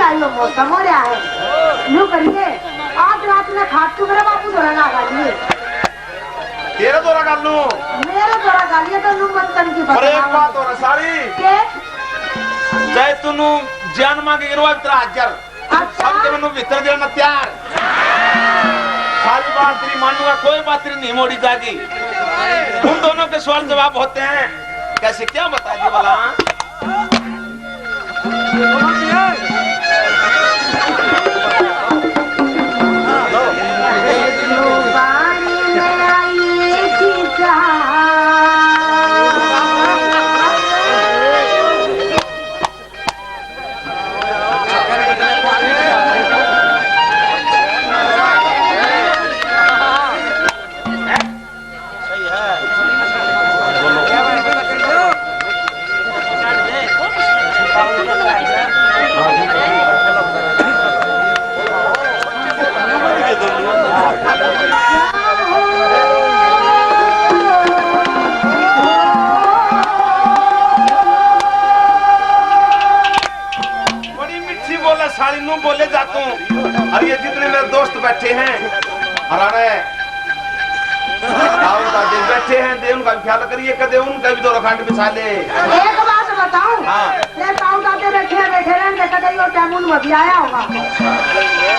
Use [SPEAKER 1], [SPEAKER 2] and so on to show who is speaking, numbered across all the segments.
[SPEAKER 1] आई हो मौसम हो रहा है यूं करिए आज रात में खाटू मेरे बापू दोरा ना गालिए
[SPEAKER 2] तेरा दोरा गाल लूं
[SPEAKER 1] मेरा दोरा गालिए तो नू मंतन की
[SPEAKER 2] पर एक बात हो ना सारी
[SPEAKER 1] के
[SPEAKER 2] जय तूनु जान मांगे गिरवा तेरा हाजर
[SPEAKER 1] अच्छा
[SPEAKER 2] अब के मैंने भीतर देना तैयार सारी बात तेरी मानूंगा कोई बात तेरी नहीं मोड़ी जाएगी तुम दोनों के सवाल जवाब होते हैं कैसे क्या बता दी वाला बोले जाता हूँ और ये जितने मेरे दोस्त बैठे हैं हराने दादी बैठे हैं दे उनका ख्याल करिए कदे उनका भी दो रखंड बिछा ले
[SPEAKER 1] एक बात बताऊं ये ताऊ दादे बैठे रहेंगे कदे यो टाइम में भी आया होगा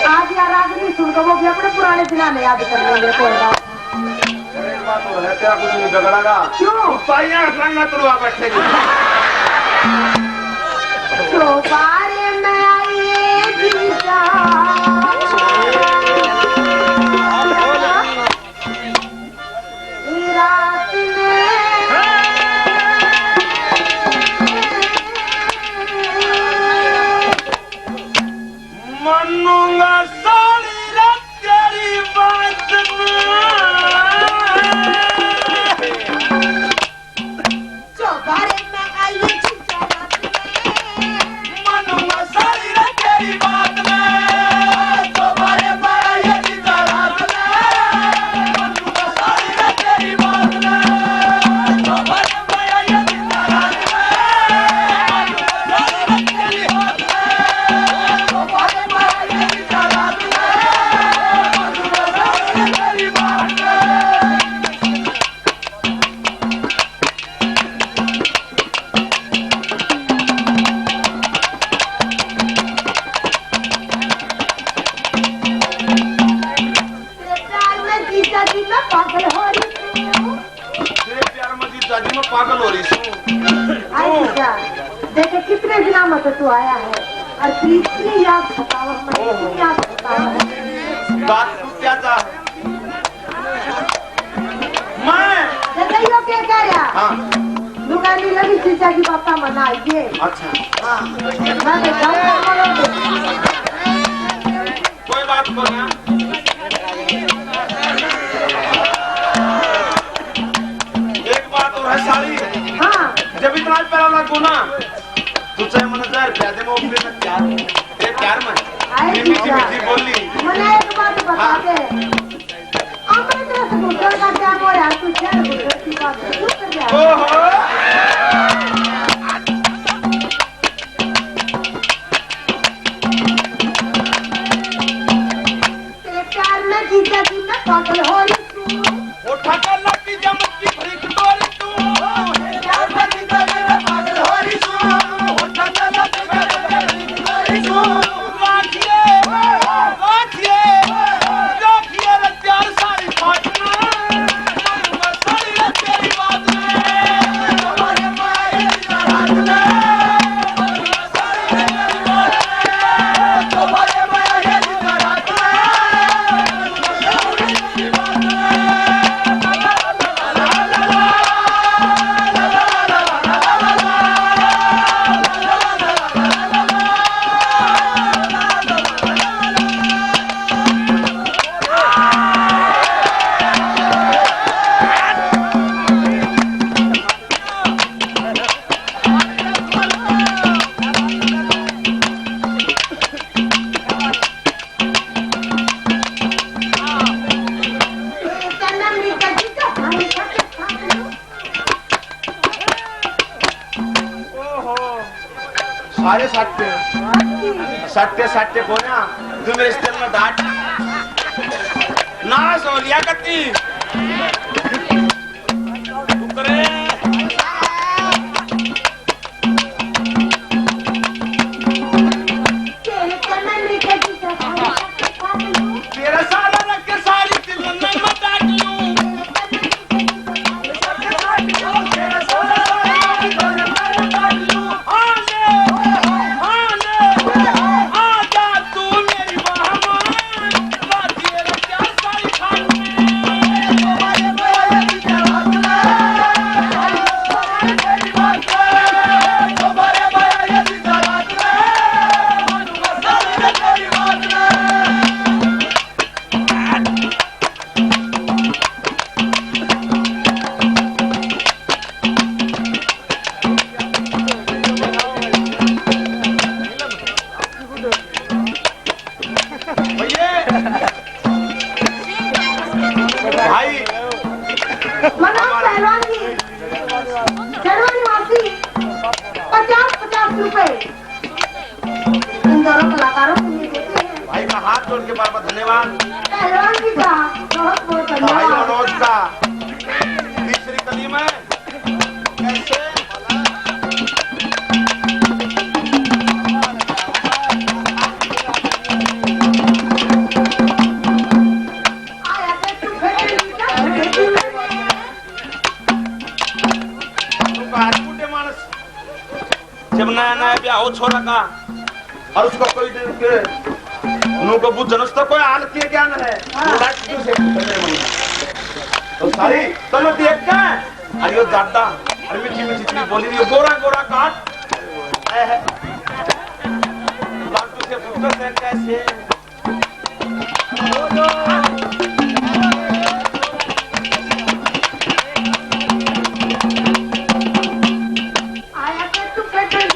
[SPEAKER 1] आज या रागनी सुन को वो भी अपने पुराने दिना में याद कर लेंगे कोई बात
[SPEAKER 2] है तेरा कुछ नहीं बिगड़ेगा
[SPEAKER 1] क्यों
[SPEAKER 2] पाइयां रंगा तुरवा बैठेगी
[SPEAKER 1] चौबारे में आई जीजा रात में
[SPEAKER 2] मनूंगा सारी रात तेरी बात
[SPEAKER 1] चौबारे में आई जीजा रात में
[SPEAKER 2] मनूंगा सारी रात तेरी बात में चौबारे में आई जीजा रात में मनूंगा सारी रात तेरी बात में चौबारे में आई जीजा रात में मनूंगा सारी रात तेरी बात में चौबारे में आई जीजा रात में मनूंगा सारी रात तेरी बात में
[SPEAKER 1] पागल हो रही हूँ
[SPEAKER 2] तेरे प्यार में जीता जी मैं पागल हो रही
[SPEAKER 1] देखे कितने दिनों में तो तू आया है और कितनी याद सतावा कितनी याद सतावा है
[SPEAKER 2] बात तू क्या था मैं
[SPEAKER 1] देखियो क्या कह रहा
[SPEAKER 2] हाँ
[SPEAKER 1] दुकानी लगी चीचा की पापा मना आइए
[SPEAKER 2] अच्छा
[SPEAKER 1] हाँ मैं बताऊँ
[SPEAKER 2] कोई बात बोलना एक बात और है सारी
[SPEAKER 1] हाँ
[SPEAKER 2] जब इतना पैरा लगो ना तू चाहे मन जाए प्यादे में उठने में प्यार तेरे प्यार में मीठी मीठी बोली
[SPEAKER 1] मैंने एक बात बता दे अपने तरह से गुजर का क्या हो यार तू क्या गुजर की बात क्यों कर रहा है
[SPEAKER 2] ओहो
[SPEAKER 1] तेरे प्यार में जीजा जी मैं पागल हो रही हूँ
[SPEAKER 2] उठा कर लगी जब की भरी कटोरी तू प्यार में जीजा जी मैं पागल हो रही हूँ उठा कर लगी जब की भरी कटोरी तू राखिए राखिए राखिए रे प्यार सारी फाटना मनवा सारी रे तेरी बात में तुम्हारे माए रात में मनवा सारी रे तेरी बात में तुम्हारे माए रात में मनवा सारी रे बात में सारे साथ पे सट्टे सट्टे को ना तू मेरे स्टेल में डांट ना सो लिया करती उतरे तेरा सारा रख के सारी दिल में मैं डांट लूं तेरा सारा रख के डांट लूं आजा तू मेरी बहमान बातें क्या सारी भाई
[SPEAKER 1] मना पहलवान जी चढ़वानी वासी 50-50 रुपए इन दोनों कलाकारों को ये देते हैं।
[SPEAKER 2] भाई का हाथ जोड़ के बार बार धन्यवाद
[SPEAKER 1] पहलवान जी का बहुत बहुत
[SPEAKER 2] भाई
[SPEAKER 1] धन्यवाद।
[SPEAKER 2] मनोज का तीसरी कली में कैसे
[SPEAKER 1] आया थे तू भेटी में
[SPEAKER 2] बूढ़े मानस जब नया नया ब्याह हो छोरा का और उसको कोई दिन के उनको बुझ जनस्ता कोई हालत के ज्ञान है तो सारी चलो देख का अरे यो दादा अरे मीठी मीठी चीज बोली रही गोरा गोरा काट लाटू से पुत्र से कैसे
[SPEAKER 1] आया थे तू भेटी में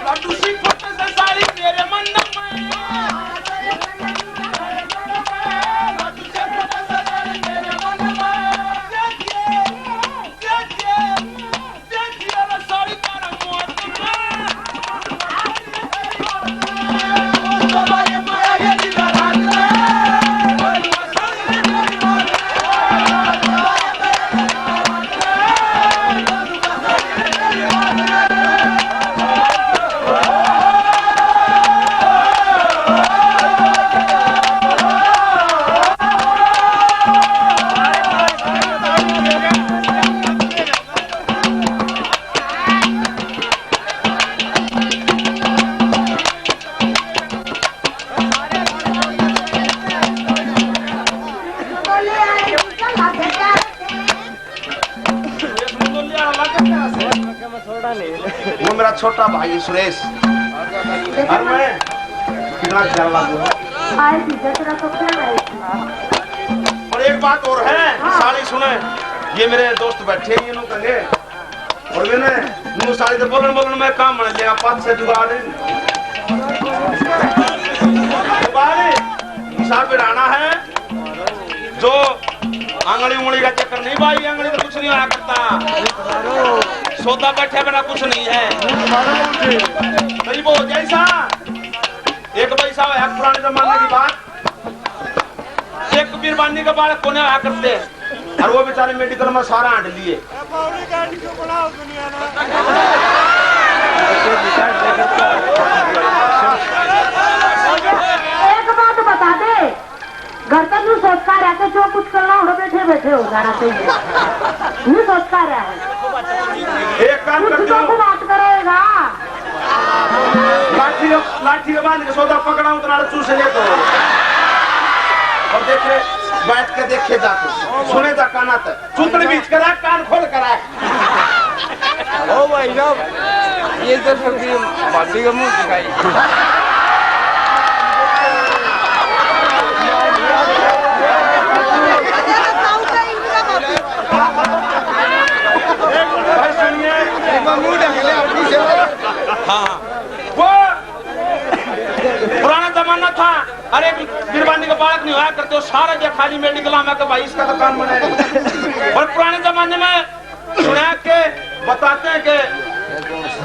[SPEAKER 2] लाटू सी फोटो से सारी मेरे मन में लाटू से फोटो से सारी मेरे मन में देखिए रे सारी तारा मोहब्बत तुम्हारे माया ये दिल रात
[SPEAKER 1] बोले आए चला बेटा
[SPEAKER 2] वो मेरा छोटा भाई सुरेश और मैं कितना ख्याल रखूं
[SPEAKER 1] आए थी तेरा तो क्या है
[SPEAKER 2] और एक बात और है साली सुने ये मेरे दोस्त बैठे हैं ये लोग कहेंगे और मैंने नु साली तो बोलन मैं काम बना लेगा 5 से जुगाड़ हिसाब पे रहना है जो आंगली उंगली का चक्कर नहीं भाई आंगली तो कुछ नहीं होया करता सौदा बैठे बिना कुछ नहीं है नहीं वो जैसा एक पैसा है पुराने जमाने की बात एक बीरबानी के बालक कोने आया करते और वो बेचारे मेडिकल में सारा आंट लिए
[SPEAKER 1] एक बात बता दे घर तक नहीं सोचता रहते जो कुछ करना हो बैठे बैठे हो जाना चाहिए नहीं सोचता रहा है
[SPEAKER 2] एक काम
[SPEAKER 1] कुछ
[SPEAKER 2] करते
[SPEAKER 1] तो
[SPEAKER 2] हो
[SPEAKER 1] बात करेगा
[SPEAKER 2] लाठी के बांध के सौदा पकड़ा उतना चूस ले तो और देखे बैठ के देखे जाते सुने जा काना तक चुतड़ी बीच करा कान खोल करा
[SPEAKER 3] ओ भाई साहब ये तो सबकी बाती का मुंह दिखाई
[SPEAKER 2] भाई सुनिए हाँ वो पुराना जमाना था अरे बीरबानी का बालक नहीं हुआ करते हो सारा जो खाली मेडिकल में कि भाई इसका तो काम बनाएगा और पुराने जमाने में सुना के बताते हैं कि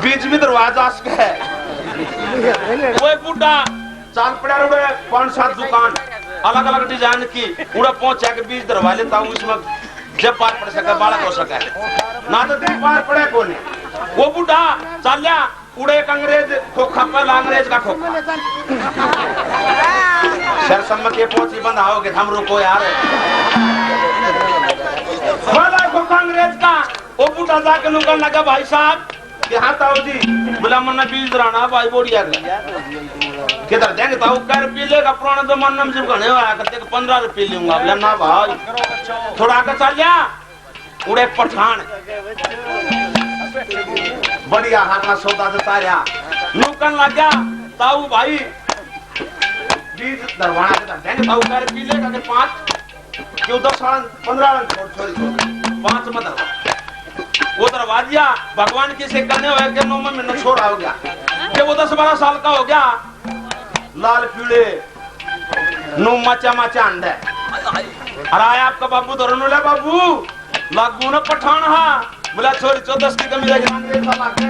[SPEAKER 2] बीच में दरवाजा है वो बूढ़ा चाल पड़ा उड़े 5-7 दुकान अलग अलग डिजाइन की उड़ा पहुंचा के बीच दरवा लेता हूँ इसमें जब पार पड़ सके बालक हो सके ना तो दिन पार पड़े कोने वो बूढ़ा चाल्या उड़े एक अंग्रेज खोखा पर अंग्रेज का खोखा सर सम्म के पहुंची बंद आओगे हम रुको यार वाला खोखा अंग्रेज का वो बूढ़ा जाके नुकल लगा भाई साहब कि हाँ ताऊ जी बोला मन्ना बीज राना भाई बोड़िया किधर देंगे ताऊ कर पी लेगा पुराना जमाना में जब गने आया करते 15 रुपये लूंगा बोला ना भाई थोड़ा आगे चल जा उड़े पठान बढ़िया हाथ में सौदा देता रहा नुकन लग गया ताऊ भाई बीज दरवाना के देंगे ताऊ कर पी लेगा कि 5 क्यों 10-15 छोड़ 5 मत वो दरवाजा भगवान की से करने हुए के 9 महीने छोड़ा हो गया कि वो 10-12 साल का हो गया लाल पीले नो मचा अंडे अरे आया आपका बाबू दोनों ले बाबू लागू न पठान हा बोला छोरी 14 की कमी लगी अंग्रेज वाला के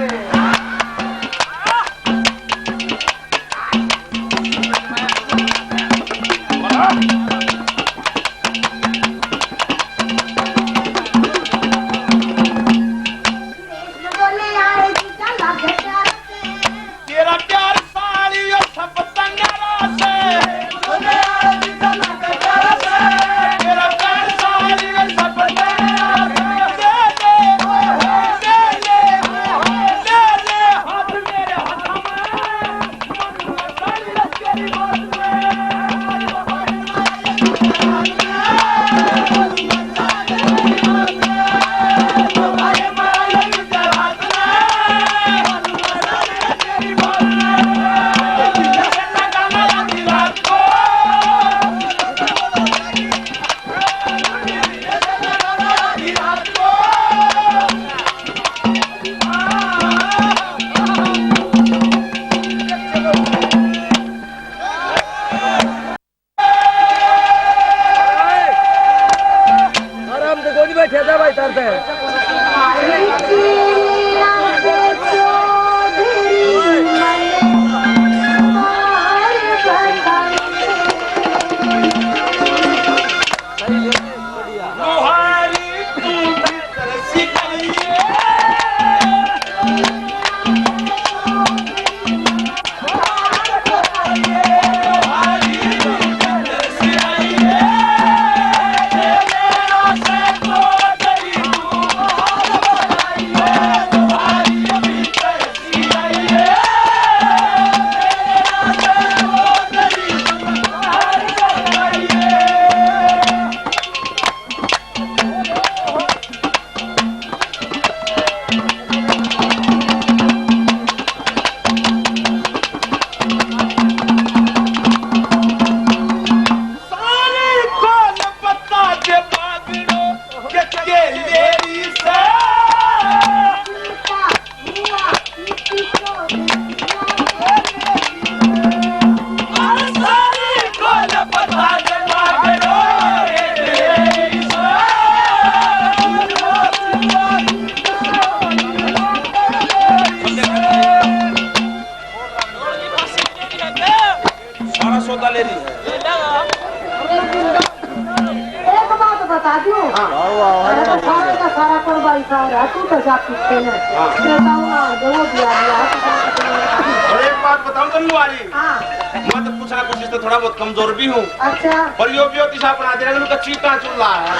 [SPEAKER 1] थोड़ा बहुत कमजोर भी हूँ। अच्छा। पर यो ज्योतिष अपना दे रहा हूँ चीका चुल्ला है।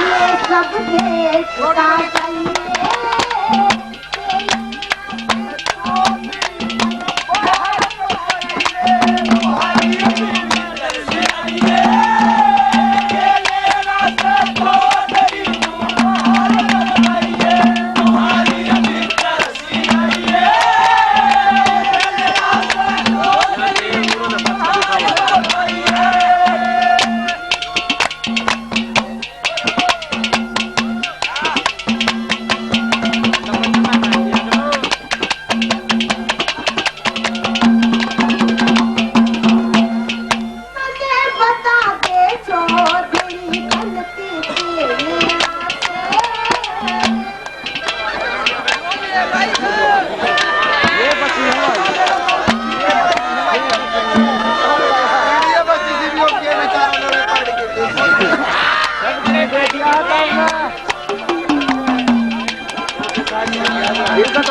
[SPEAKER 1] ये सब देखता चाहिए।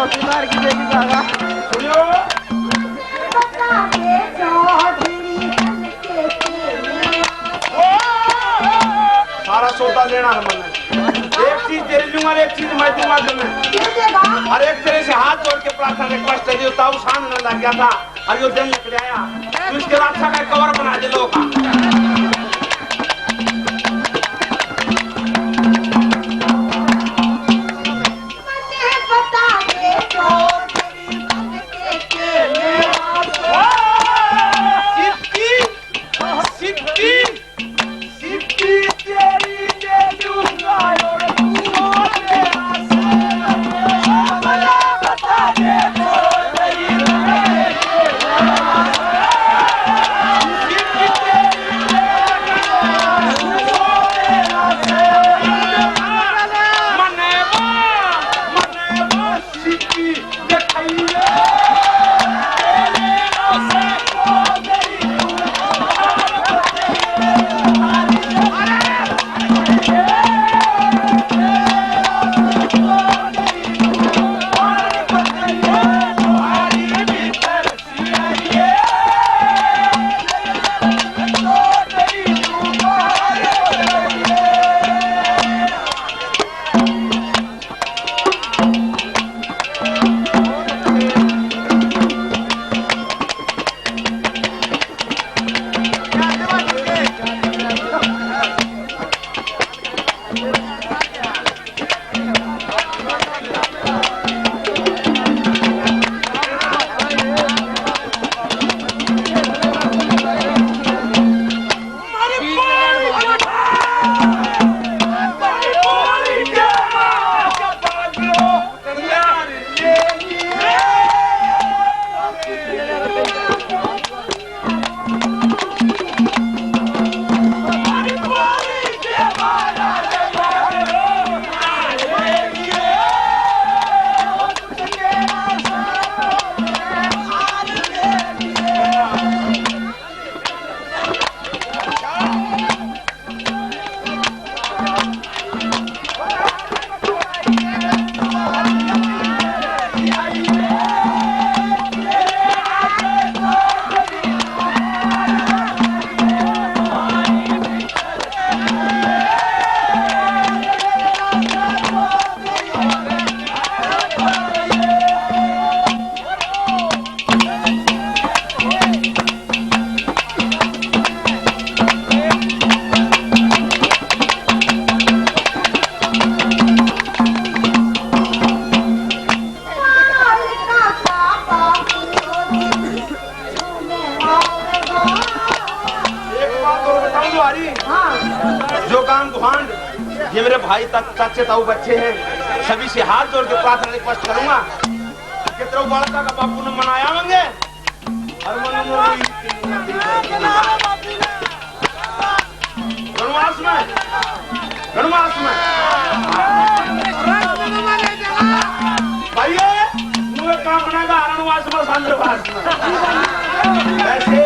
[SPEAKER 3] चौथी बार की देगी सागा
[SPEAKER 2] सुनियो
[SPEAKER 1] बता के चौधरी के केले
[SPEAKER 2] सारा सौदा लेना है मैंने एक चीज तेरे दूंगा और एक चीज मैं दूंगा तुम्हें
[SPEAKER 1] दे देगा
[SPEAKER 2] और एक तेरे से हाथ जोड़ के प्रार्थना रिक्वेस्ट है जो ताऊ शान न लग गया था और जो दिन निकल आया तू इसके रक्षा का कवर बना दे लोग
[SPEAKER 1] मने बता के चौधरी के केले
[SPEAKER 2] सिक्की सिक्की तेरी दे दूंगा और तू मेरा से बता दे जो काम गुहांड ये मेरे भाई चाचे ताऊ बच्चे हैं सभी से हाथ जोड़ के प्रार्थना रिक्वेस्ट करूंगा कि तेरे बालका का बापू ने मनाया होंगे और गणवास में भाई काम बनेगा अरणवास में सांद्रवास में ऐसे